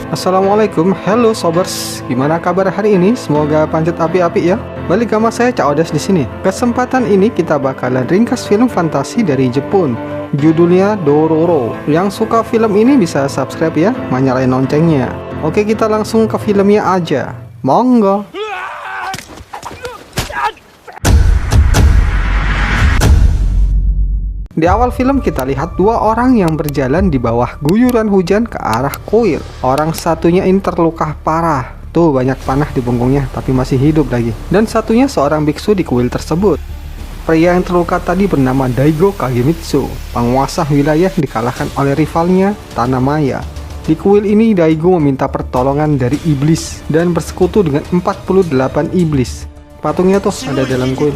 Assalamualaikum, hello sobers. Gimana kabar hari ini? Semoga panjat api-api ya. Balik sama saya Cak Odes di sini. Kesempatan ini kita bakalan ringkas film fantasi dari Jepun. Judulnya Dororo. Yang suka film ini bisa subscribe ya, nyalain loncengnya. Oke, kita langsung ke filmnya aja. Monggo. Di awal film kita lihat dua orang yang berjalan di bawah guyuran hujan ke arah kuil. Orang satunya ini terluka parah. Tuh banyak panah di punggungnya tapi masih hidup lagi. Dan satunya seorang biksu di kuil tersebut. Pria yang terluka tadi bernama Daigo Kagemitsu. Penguasa wilayah dikalahkan oleh rivalnya Tanamaya. Di kuil ini Daigo meminta pertolongan dari iblis dan bersekutu dengan 48 iblis. Patungnya tuh ada dalam kuil.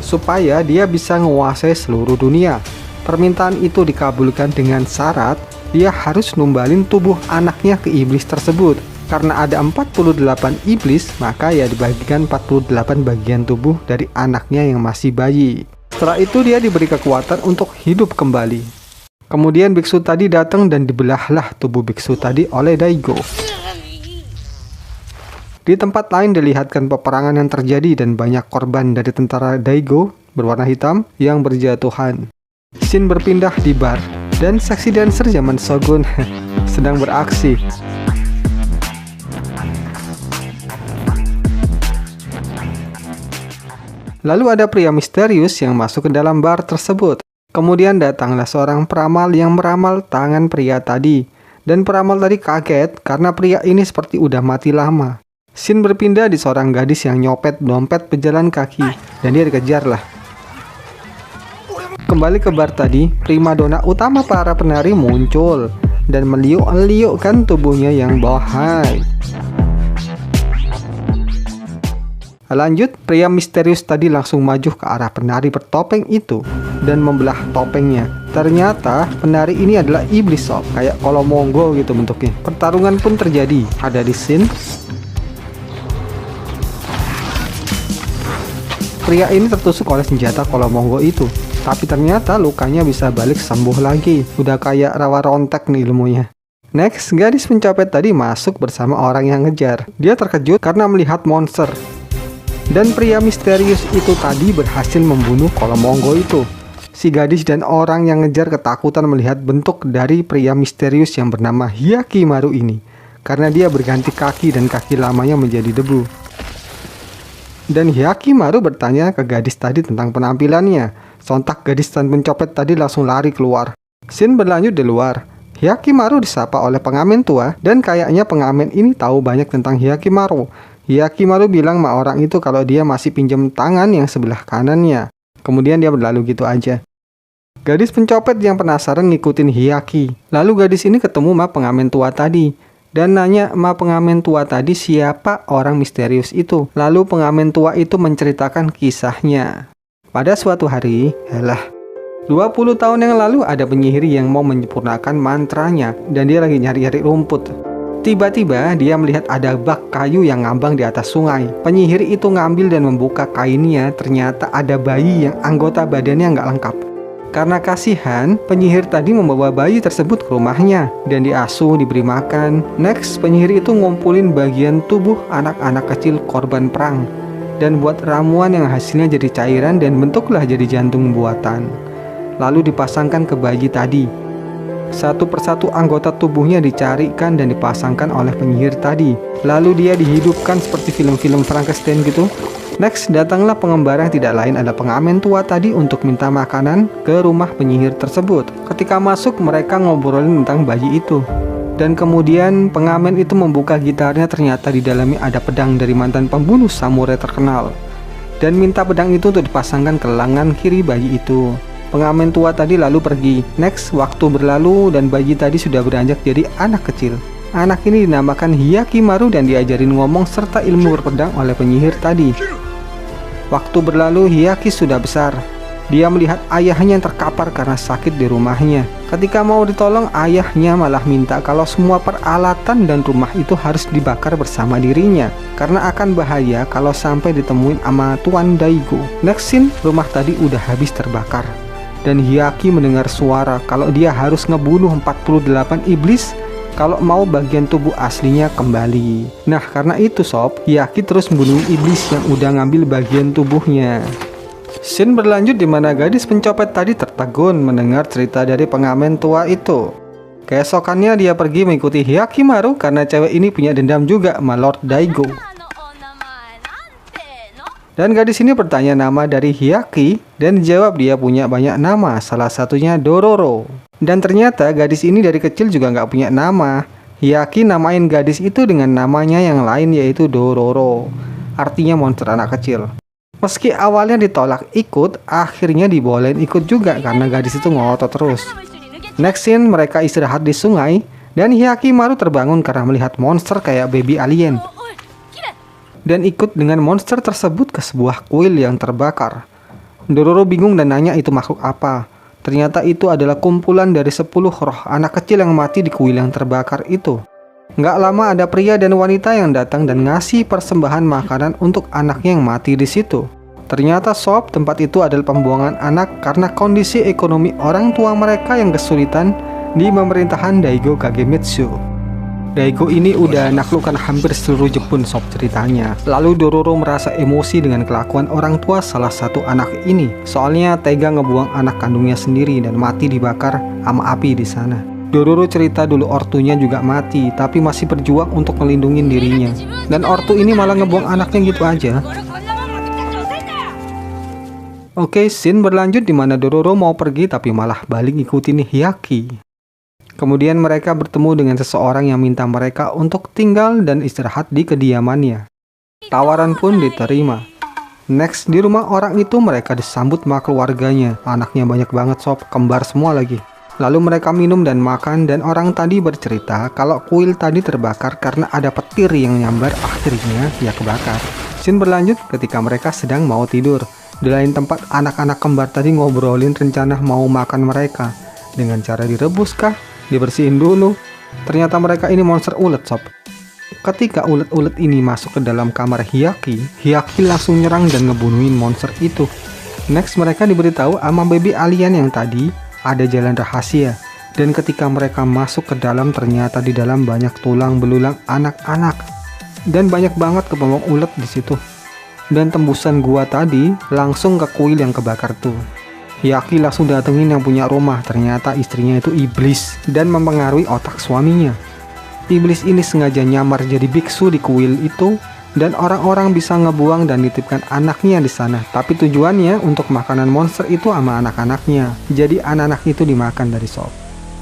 Supaya dia bisa menguasai seluruh dunia. Permintaan itu dikabulkan dengan syarat dia harus numbalin tubuh anaknya ke iblis tersebut. Karena ada 48 iblis, maka ya dibagikan 48 bagian tubuh dari anaknya yang masih bayi. Setelah itu dia diberi kekuatan untuk hidup kembali. Kemudian biksu tadi datang dan dibelahlah tubuh biksu tadi oleh Daigo. Di tempat lain dilihatkan peperangan yang terjadi dan banyak korban dari tentara Daigo berwarna hitam yang berjatuhan. Scene berpindah di bar dan seksi dancer zaman Shogun sedang beraksi. Lalu ada pria misterius yang masuk ke dalam bar tersebut. Kemudian datanglah seorang peramal yang meramal tangan pria tadi. Dan peramal tadi kaget karena pria ini seperti udah mati lama. Scene berpindah di seorang gadis yang nyopet dompet pejalan kaki dan dia dikejar lah. Kembali ke bar tadi, primadona utama para penari muncul dan meliuk-liukkan tubuhnya yang bohai. Lanjut, pria misterius tadi langsung maju ke arah penari bertopeng itu dan membelah topengnya. Ternyata penari ini adalah iblis sob, kayak kolomonggo gitu bentuknya. Pertarungan pun terjadi. Ada di scene pria ini tertusuk oleh senjata kolomonggo itu, tapi ternyata lukanya bisa balik sembuh lagi. Udah kayak rawa rontek nih ilmunya. Next, gadis pencopet tadi masuk bersama orang yang ngejar. Dia terkejut karena melihat monster. Dan pria misterius itu tadi berhasil membunuh kolomonggo itu. Si gadis dan orang yang ngejar ketakutan melihat bentuk dari pria misterius yang bernama Hyakimaru ini. Karena dia berganti kaki dan kaki lamanya menjadi debu. Dan Hyakimaru bertanya ke gadis tadi tentang penampilannya. Sontak gadis dan pencopet tadi langsung lari keluar. Scene berlanjut di luar. Hyakimaru disapa oleh pengamen tua dan kayaknya pengamen ini tahu banyak tentang Hyakimaru. Hyakimaru bilang sama orang itu kalau dia masih pinjam tangan yang sebelah kanannya. Kemudian dia berlalu gitu aja. Gadis pencopet yang penasaran ngikutin Hyaki. Lalu gadis ini ketemu sama pengamen tua tadi. Dan nanya sama pengamen tua tadi siapa orang misterius itu. Lalu pengamen tua itu menceritakan kisahnya. Pada suatu hari, 20 tahun yang lalu ada penyihir yang mau menyempurnakan mantranya. Dan dia lagi nyari-nyari rumput. Tiba-tiba dia melihat ada bak kayu yang ngambang di atas sungai. Penyihir itu ngambil dan membuka kainnya. Ternyata ada bayi yang anggota badannya nggak lengkap. Karena kasihan, penyihir tadi membawa bayi tersebut ke rumahnya dan diasuh, diberi makan. Next, penyihir itu ngumpulin bagian tubuh anak-anak kecil korban perang dan buat ramuan yang hasilnya jadi cairan dan bentuklah jadi jantung buatan. Lalu dipasangkan ke bayi tadi. Satu persatu anggota tubuhnya dicarikan dan dipasangkan oleh penyihir tadi. Lalu dia dihidupkan seperti film-film Frankenstein gitu. Next, datanglah pengembara yang tidak lain adalah pengamen tua tadi untuk minta makanan ke rumah penyihir tersebut. Ketika masuk, mereka ngobrolin tentang bayi itu. Dan kemudian pengamen itu membuka gitarnya, ternyata di dalamnya ada pedang dari mantan pembunuh samurai terkenal. Dan minta pedang itu untuk dipasangkan ke lengan kiri bayi itu. Pengamen tua tadi lalu pergi. Next, waktu berlalu dan bayi tadi sudah beranjak jadi anak kecil. Anak ini dinamakan Hyakimaru dan diajarin ngomong serta ilmu berpedang oleh penyihir tadi. Waktu berlalu, Hyaki sudah besar. Dia melihat ayahnya yang terkapar karena sakit di rumahnya. Ketika mau ditolong, ayahnya malah minta kalau semua peralatan dan rumah itu harus dibakar bersama dirinya. Karena akan bahaya kalau sampai ditemuin sama Tuan Daigo. Next scene, rumah tadi udah habis terbakar. dan Hyakki mendengar suara kalau dia harus ngebunuh 48 iblis kalau mau bagian tubuh aslinya kembali. Nah, karena itu sob, Hyakki terus membunuh iblis yang udah ngambil bagian tubuhnya. Scene berlanjut di mana gadis pencopet tadi tertegun mendengar cerita dari pengamen tua itu. Keesokannya dia pergi mengikuti Hyakimaru karena cewek ini punya dendam juga sama Lord Daigo. Dan gadis ini bertanya nama dari Hyakki dan dijawab dia punya banyak nama, salah satunya Dororo. Dan ternyata gadis ini dari kecil juga nggak punya nama. Hyakki namain gadis itu dengan namanya yang lain yaitu Dororo, artinya monster anak kecil. Meski awalnya ditolak ikut, akhirnya dibolehin ikut juga karena gadis itu ngotot terus. Next scene, mereka istirahat di sungai dan Hyakimaru terbangun karena melihat monster kayak baby alien dan ikut dengan monster tersebut ke sebuah kuil yang terbakar. Dororo bingung dan nanya itu makhluk apa. Ternyata itu adalah kumpulan dari 10 roh anak kecil yang mati di kuil yang terbakar itu. Nggak lama ada pria dan wanita yang datang dan ngasih persembahan makanan untuk anaknya yang mati di situ. Ternyata sob, tempat itu adalah pembuangan anak karena kondisi ekonomi orang tua mereka yang kesulitan di pemerintahan Daigo Kagemitsu. Daigo ini udah naklukkan hampir seluruh Jepun sob ceritanya. Lalu Dororo merasa emosi dengan kelakuan orang tua salah satu anak ini. Soalnya tega ngebuang anak kandungnya sendiri dan mati dibakar sama api di sana. Dororo cerita dulu ortunya juga mati, tapi masih berjuang untuk melindungi dirinya. Dan ortu ini malah ngebuang anaknya gitu aja. Oke, scene berlanjut di mana Dororo mau pergi tapi malah balik ngikutin Hyakki. Kemudian mereka bertemu dengan seseorang yang minta mereka untuk tinggal dan istirahat di kediamannya. Tawaran pun diterima. Next, di rumah orang itu mereka disambut sama keluarganya. Anaknya banyak banget sob, kembar semua lagi. Lalu mereka minum dan makan dan orang tadi bercerita kalau kuil tadi terbakar karena ada petir yang nyambar, akhirnya ya kebakar. Scene berlanjut ketika mereka sedang mau tidur. Di lain tempat anak-anak kembar tadi ngobrolin rencana mau makan mereka. Dengan cara direbus kah? Dibersihin dulu. Ternyata mereka ini monster ulet sob. Ketika ulet-ulet ini masuk ke dalam kamar Hyakki, Hyakki langsung nyerang dan ngebunuhin monster itu. Next, mereka diberitahu sama baby alien yang tadi ada jalan rahasia. Dan ketika mereka masuk ke dalam, ternyata di dalam banyak tulang belulang anak-anak. Dan banyak banget kepompong ulet di situ. Dan tembusan gua tadi langsung ke kuil yang kebakar tuh. Hyakki langsung datengin yang punya rumah, ternyata istrinya itu iblis dan mempengaruhi otak suaminya. Iblis ini sengaja nyamar jadi biksu di kuil itu dan orang-orang bisa ngebuang dan nitipkan anaknya di sana. Tapi tujuannya untuk makanan monster itu sama anak-anaknya. Jadi anak-anak itu dimakan dari sob.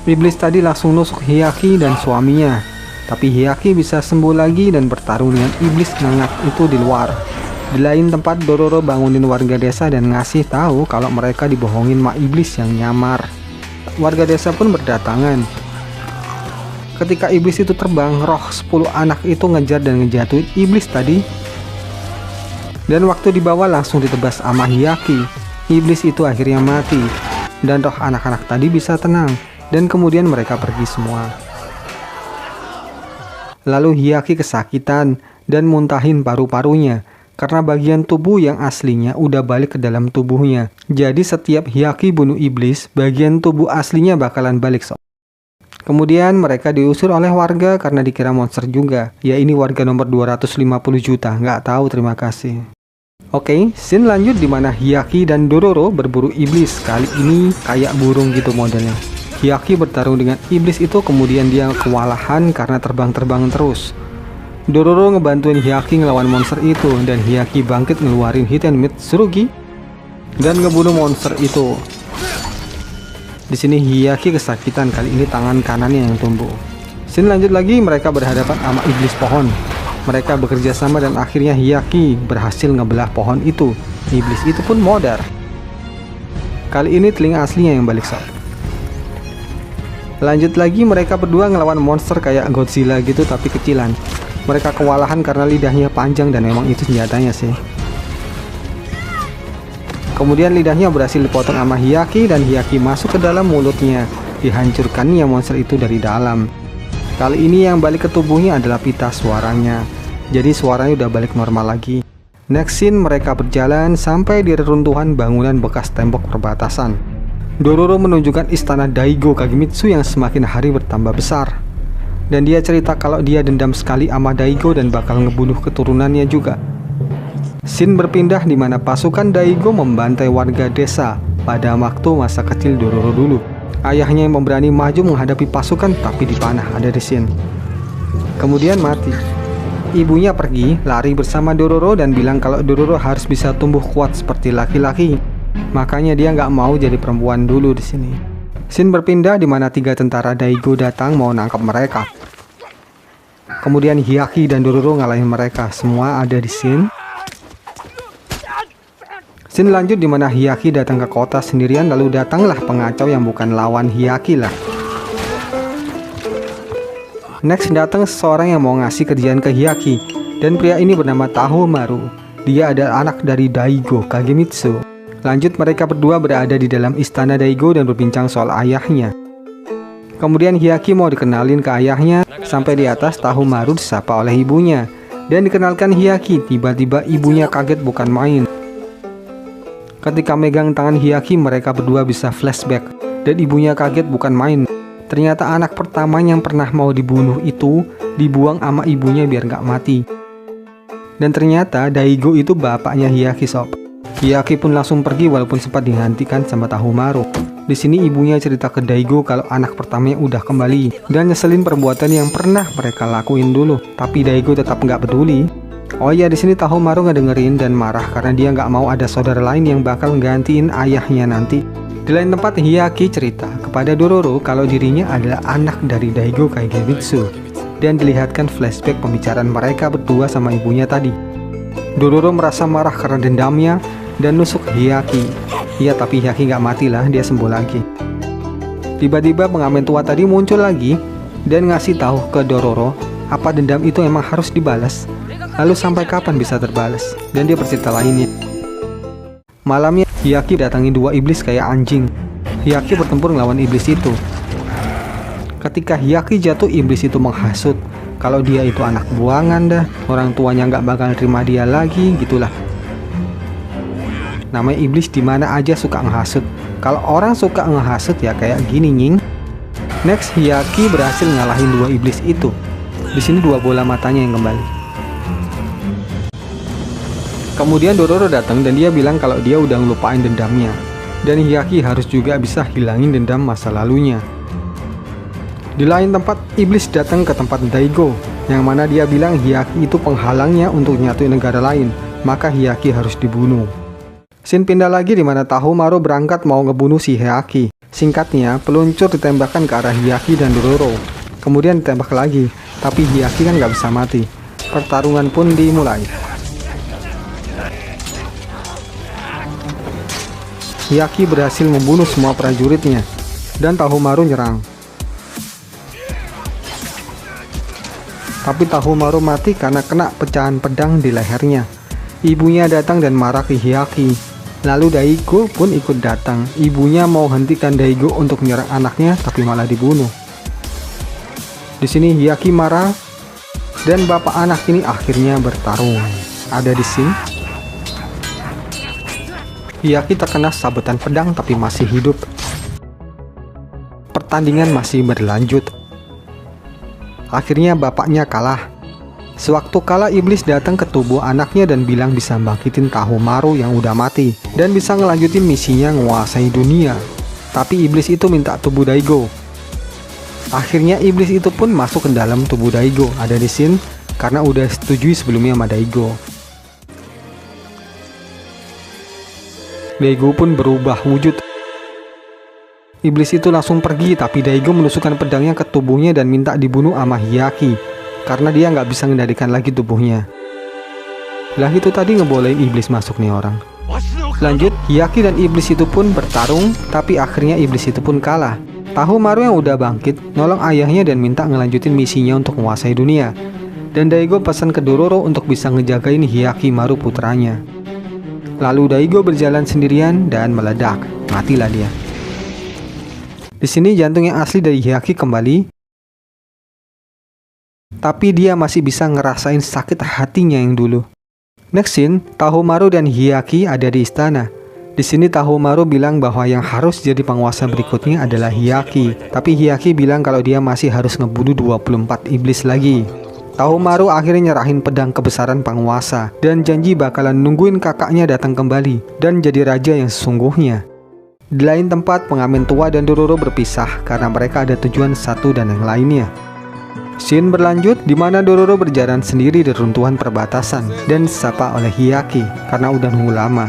Iblis tadi langsung nusuk Hyakki dan suaminya. Tapi Hyakki bisa sembuh lagi dan bertarung dengan iblis ngangak itu di luar. Di lain tempat, Dororo bangunin warga desa dan ngasih tahu kalau mereka dibohongin sama iblis yang nyamar. Warga desa pun berdatangan. Ketika iblis itu terbang, roh 10 anak itu ngejar dan ngejatuhin iblis tadi. Dan waktu dibawa langsung ditebas sama Hyakki. Iblis itu akhirnya mati. Dan roh anak-anak tadi bisa tenang. Dan kemudian mereka pergi semua. Lalu Hyakki kesakitan dan muntahin paru-parunya. Karena bagian tubuh yang aslinya udah balik ke dalam tubuhnya. Jadi setiap Hyakki bunuh iblis, bagian tubuh aslinya bakalan balik sob. Kemudian mereka diusir oleh warga karena dikira monster juga. Ya ini warga nomor 250 juta, nggak tahu terima kasih. Oke, scene lanjut di mana Hyakki dan Dororo berburu iblis. Kali ini kayak burung gitu modelnya. Hyakki bertarung dengan iblis itu, kemudian dia kewalahan karena terbang-terbang terus. Dororo ngebantuin Hyakki ngelawan monster itu dan Hyakki bangkit ngeluarin Hiten Mitsurugi dan ngebunuh monster itu. Di sini Hyakki kesakitan, kali ini tangan kanannya yang tumbuh. Scene lanjut lagi, mereka berhadapan sama iblis pohon. Mereka bekerja sama dan akhirnya Hyakki berhasil ngebelah pohon itu. Iblis itu pun modar. Kali ini telinga aslinya yang balik sob. Lanjut lagi, mereka berdua ngelawan monster kayak Godzilla gitu tapi kecilan. Mereka kewalahan karena lidahnya panjang dan memang itu senjatanya sih. Kemudian lidahnya berhasil dipotong sama Hyakki dan Hyakki masuk ke dalam mulutnya. Dihancurkannya monster itu dari dalam. Kali ini yang balik ke tubuhnya adalah pita suaranya. Jadi suaranya udah balik normal lagi. Next scene, mereka berjalan sampai di reruntuhan bangunan bekas tembok perbatasan. Dororo menunjukkan istana Daigo Kagemitsu yang semakin hari bertambah besar. Dan dia cerita kalau dia dendam sekali sama Daigo dan bakal ngebunuh keturunannya juga. Scene berpindah di mana pasukan Daigo membantai warga desa pada waktu masa kecil Dororo dulu. Ayahnya yang memberani maju menghadapi pasukan tapi dipanah, ada di scene. Kemudian mati. Ibunya pergi, lari bersama Dororo dan bilang kalau Dororo harus bisa tumbuh kuat seperti laki-laki. Makanya dia nggak mau jadi perempuan dulu di sini. Scene berpindah di mana 3 tentara Daigo datang mau nangkap mereka. Kemudian Hyakki dan Dororo ngalahin mereka. Semua ada di scene. Scene lanjut di mana Hyakki datang ke kota sendirian, lalu datanglah pengacau yang bukan lawan Hyakki lah. Next datang seseorang yang mau ngasih kerjaan ke Hyakki, dan pria ini bernama Tahomaru. Dia adalah anak dari Daigo Kagemitsu. Lanjut mereka berdua berada di dalam istana Daigo dan berbincang soal ayahnya. Kemudian Hyakki mau dikenalin ke ayahnya, sampai di atas Tahomaru disapa oleh ibunya. Dan dikenalkan Hyakki, tiba-tiba ibunya kaget bukan main. Ketika megang tangan Hyakki, mereka berdua bisa flashback. Dan ibunya kaget bukan main. Ternyata anak pertamanya yang pernah mau dibunuh itu dibuang sama ibunya biar nggak mati. Dan ternyata Daigo itu bapaknya Hyakki sob. Hyakki pun langsung pergi walaupun sempat dihentikan sama Tahomaru. Di sini ibunya cerita ke Daigo kalau anak pertamanya udah kembali dan nyeselin perbuatan yang pernah mereka lakuin dulu. Tapi Daigo tetap nggak peduli. Oh iya, di sini Tahomaru ngedengerin dan marah karena dia nggak mau ada saudara lain yang bakal gantiin ayahnya nanti. Di lain tempat, Hyakki cerita kepada Dororo kalau dirinya adalah anak dari Daigo Kagemitsu dan dilihatkan flashback pembicaraan mereka berdua sama ibunya tadi. Dororo merasa marah karena dendamnya dan nusuk Hyakki. Iya, tapi Hyakki nggak mati lah, dia sembuh lagi. Tiba-tiba pengamen tua tadi muncul lagi dan ngasih tahu ke Dororo apa dendam itu emang harus dibalas. Lalu sampai kapan bisa terbalas? Dan dia bercerita lainnya. Malamnya Hyakki datangi 2 iblis kayak anjing. Hyakki bertempur melawan iblis itu. Ketika Hyakki jatuh, iblis itu menghasut kalau dia itu anak buangan dah, orang tuanya nggak bakal terima dia lagi, gitulah. Namanya iblis dimana aja suka ngehasut. Kalau orang suka ngehasut ya kayak gini nying. Next, Hyakki berhasil ngalahin 2 iblis itu. Di sini 2 bola matanya yang kembali. Kemudian Dororo datang dan dia bilang kalau dia udah ngelupain dendamnya. Dan Hyakki harus juga bisa hilangin dendam masa lalunya. Di lain tempat, iblis datang ke tempat Daigo, yang mana dia bilang Hyakki itu penghalangnya untuk nyatuin negara lain, maka Hyakki harus dibunuh. Scene pindah lagi di mana Tahomaru berangkat mau ngebunuh si Hyakki. Singkatnya, peluncur ditembakkan ke arah Hyakki dan Dororo. Kemudian ditembak lagi, tapi Hyakki kan nggak bisa mati. Pertarungan pun dimulai. Hyakki berhasil membunuh semua prajuritnya, dan Tahomaru nyerang. Tapi Tahomaru mati karena kena pecahan pedang di lehernya. Ibunya datang dan marah ke Hyakki. Lalu Daigo pun ikut datang. Ibunya mau hentikan Daigo untuk menyerang anaknya, tapi malah dibunuh. Di sini Hyakki marah, dan bapak anak ini akhirnya bertarung. Ada di sini. Hyakki terkena sabetan pedang tapi masih hidup. Pertandingan masih berlanjut. Akhirnya bapaknya kalah. Sewaktu kalah, iblis datang ke tubuh anaknya dan bilang bisa bangkitin Tahomaru yang udah mati dan bisa ngelanjutin misinya menguasai dunia. Tapi iblis itu minta tubuh Daigo. Akhirnya iblis itu pun masuk ke dalam tubuh Daigo. Ada di sini karena udah setujui sebelumnya sama Daigo. Daigo pun berubah wujud. Iblis itu langsung pergi, tapi Daigo menusukkan pedangnya ke tubuhnya dan minta dibunuh sama Hyakki karena dia nggak bisa mengendalikan lagi tubuhnya. Lah itu tadi ngebolehin iblis masuk nih orang. Lanjut, Hyakki dan iblis itu pun bertarung, tapi akhirnya iblis itu pun kalah. Tahomaru yang udah bangkit nolong ayahnya dan minta ngelanjutin misinya untuk menguasai dunia. Dan Daigo pesan ke Dororo untuk bisa ngejagain Hyakkimaru putranya. Lalu Daigo berjalan sendirian dan meledak, matilah dia. Di sini jantung yang asli dari Hyakki kembali, tapi dia masih bisa ngerasain sakit hatinya yang dulu. Next scene, Tahomaru dan Hyakki ada di istana. Di sini Tahomaru bilang bahwa yang harus jadi penguasa berikutnya adalah Hyakki. Tapi Hyakki bilang kalau dia masih harus ngebunuh 24 iblis lagi. Tahomaru akhirnya nyerahin pedang kebesaran penguasa dan janji bakalan nungguin kakaknya datang kembali dan jadi raja yang sesungguhnya. Di lain tempat, pengamen tua dan Dororo berpisah karena mereka ada tujuan satu dan yang lainnya. Scene berlanjut di mana Dororo berjalan sendiri di runtuhan perbatasan dan disapa oleh Hyakki karena udah nunggu lama.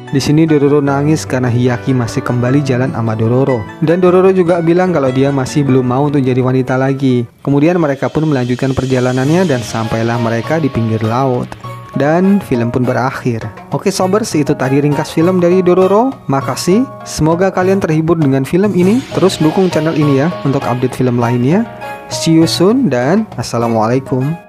Di sini Dororo nangis karena Hyakki masih kembali jalan sama Dororo. Dan Dororo juga bilang kalau dia masih belum mau untuk jadi wanita lagi. Kemudian mereka pun melanjutkan perjalanannya dan sampailah mereka di pinggir laut. Dan film pun berakhir. Oke sobers, itu tadi ringkas film dari Dororo. Makasih. Semoga kalian terhibur dengan film ini. Terus dukung channel ini ya untuk update film lainnya. See you soon dan assalamualaikum.